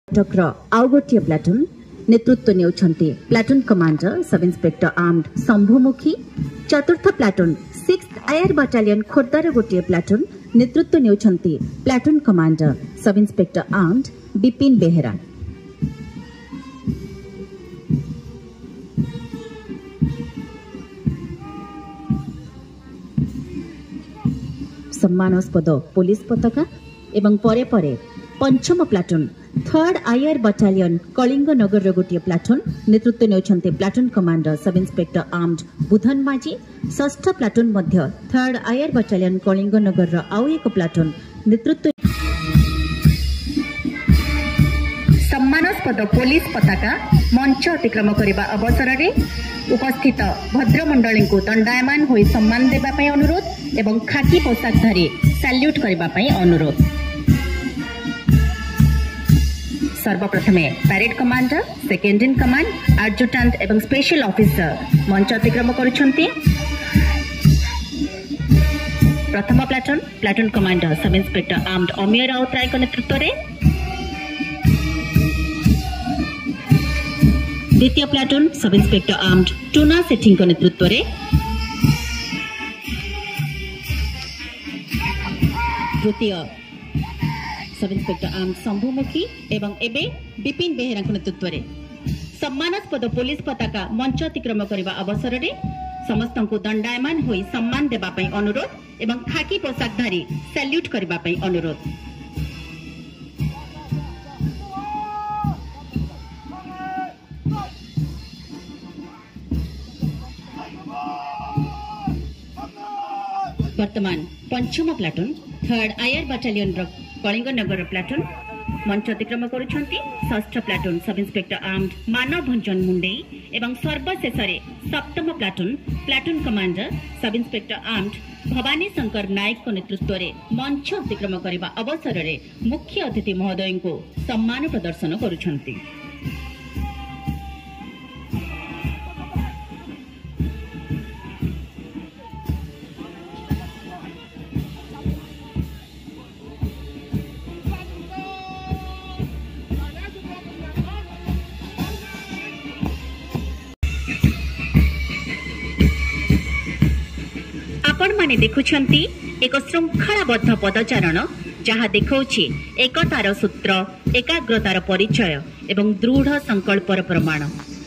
टक्र आउ गोटे प्लाटून नेतृत्व नेउछन्ति platoon commander sub inspector armed Shambhumukhi. चतुर्थ प्लाटून 6th आयर बटालियन खोर्धार गोटे प्लाटून नेतृत्व नेउछन्ति platoon commander sub inspector armed Bipin Behera. सम्मानास्पद पुलिस पताका एवं परे परे पंचम platoon 3rd IR battalion Kalinga Nagar गोटे प्लाटून नेतृत्व नेउछन्ते platoon commander sub inspector armed Budhan Majhi. 6th platoon मध्य 3rd IR battalion Kalinga Nagar आउ एक प्लाटून नेतृत्व। सम्मानास्पद पुलिस पताका मंच अतिक्रम करने अवसर में उपस्थित भद्रमंडली को दंडायमान होई सम्मान देवाई अनुरोध एवं खाकी पोशाक धारी सैल्यूट करने अनुरोध। सर्वप्रथमे parade commander, second in command, adjutant एवं स्पेशल ऑफिसर मंच अतिक्रम करुछन्ति। प्रथम platoon platoon commander sub inspector armed Amiya Routray नेतृत्व में। द्वितीय platoon sub inspector armed tuna सेठी नेतृत्व में। तृतीय सब इंस्पेक्टर आर्म्ड शंभुमुखी एवं एबे बिपिन बेहेरा नेतृत्व में। सम्मानास्पद पुलिस पताका मंच अतिक्रम करने अवसर में समस्त को दंडायमान होई सम्मान देवाई अनुरोध एवं खाकी पोशाक धारी सैल्यूट करने अनुरोध। वर्तमान पंचम platoon 3rd IR battalion Kalinga Nagar platoon मंच अतिक्रम करुछन्ति। 6th platoon sub inspector armed Manab Bhanjan Mundei एवं सर्वशेष 7th platoon platoon commander sub inspector armed Bhawani Shankar Nayak नेतृत्व में मंच अतिक्रम करने अवसर में मुख्य अतिथि महोदय को सम्मान प्रदर्शन करुछन्ति। माने देखुछन्ति एक श्रृंखलाबद्ध पदचारण जहाँ देखौछि एकतार सूत्र, एकाग्रतार परिचय एवं दृढ़ संकल्पर प्रमाण।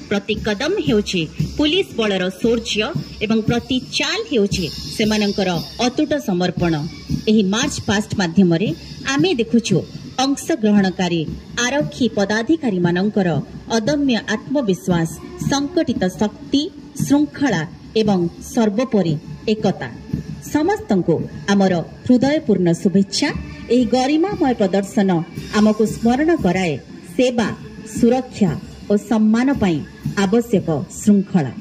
प्रति कदम हेउछि पुलिस बलर शौर्य एवं प्रति चाल हेउछि सेमानंकर अतुट समर्पण। एही मार्च पास्ट माध्यम रे आमे देखुछु अंशग्रहणकारी आरक्षी पदाधिकारी मानंकर अदम्य आत्मविश्वास, संकटित शक्ति, श्रृंखला एवं सर्वोपरि एकता। समस्त को आमर हृदयपूर्ण शुभेच्छा। एही गरिमामय प्रदर्शन आमको स्मरण कराए सेवा, सुरक्षा और सम्मान पाई आवश्यक श्रृंखला।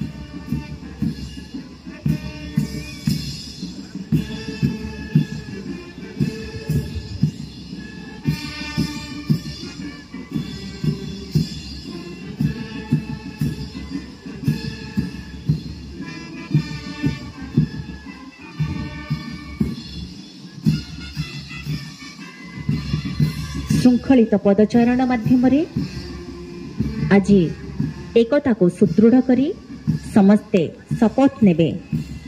श्रृंखलित पदचारण माध्यम आज एकता को सुदृढ़ करी समस्ते शपथ नेबे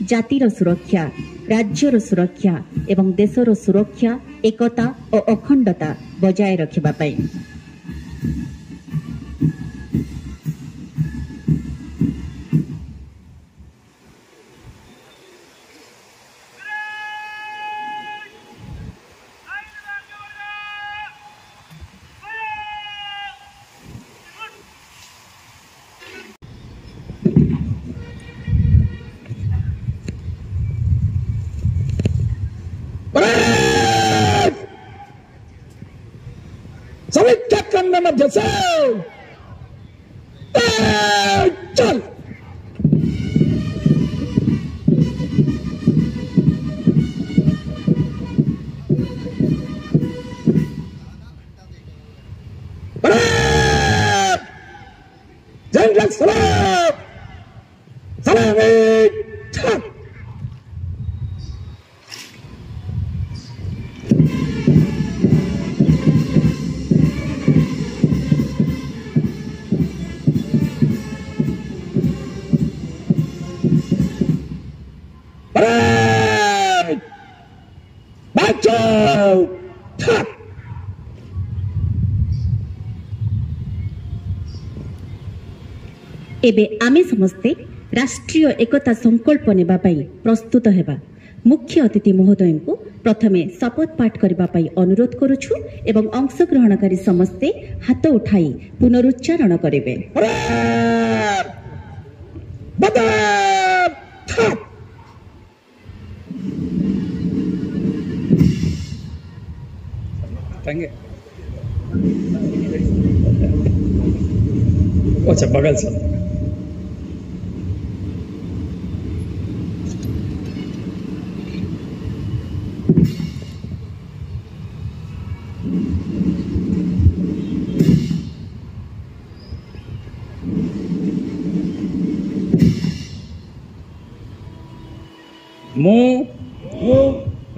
जातिर सुरक्षा, राज्यर सुरक्षा एवं देशर सुरक्षा, एकता और अखंडता बजाय रखिबा पाई। सभी चक्कर मध्य से चल। जनरल सलाम सलामी चल। एबे आमे समस्ते राष्ट्रीय एकता संकल्प नेबा पई प्रस्तुत हेबा। मुख्य अतिथि महोदय को प्रथमे शपथ पाठ करबा पई अनुरोध करूछु एवं अंशग्रहणकारी समस्ते हाथ उठाई पुनरुच्चारण करेबे। अच्छा बगल से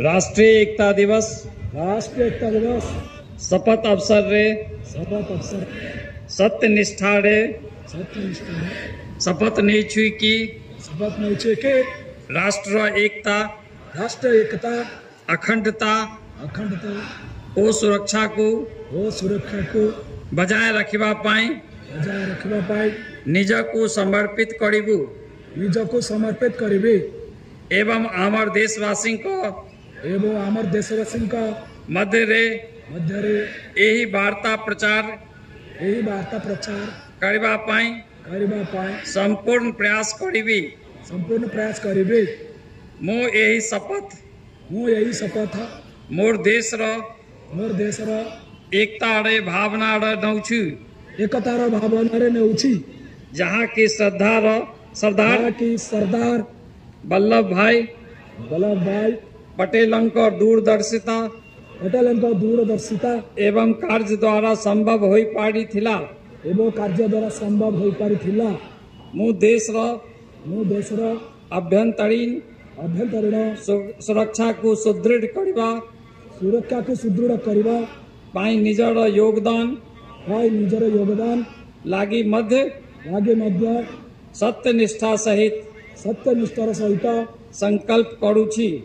राष्ट्रीय एकता दिवस शपथ अवसर रे सत्य निष्ठा रे शपथ नहीं छुई की राष्ट्र एकता अखंडता ओ सुरक्षा को बजाय रखिबा पाई निज को समर्पित करिबे एवं आमर देशवासी को मध्य रे यही वार्ता प्रचार करबा पाई संपूर्ण प्रयास करिबे मो यही शपथ मोर देश रो एकता रे भावना रे नौछु जहाँ की सरदार वल्लभ भाई पटेलंको दूरदर्शिता एवं कार्य द्वारा संभव होई पारी थिला मु देश रो अभ्यंतरीण सुरक्षा को सुदृढ़ करबा पाई निजर योगदान लागी मध्य सत्यनिष्ठा सहित संकल्प करूची।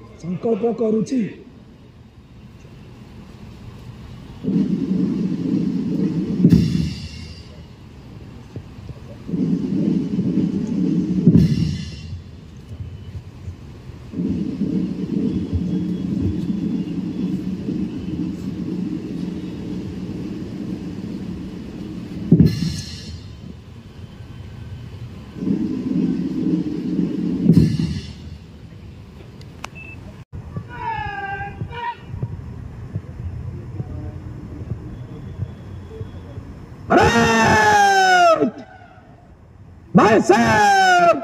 भाई साहब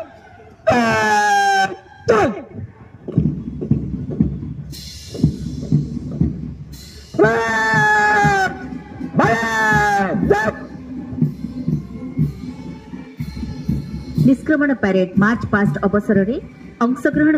चल निष्क्रमण परेड मार्च पास्ट अवसर में अंशग्रहण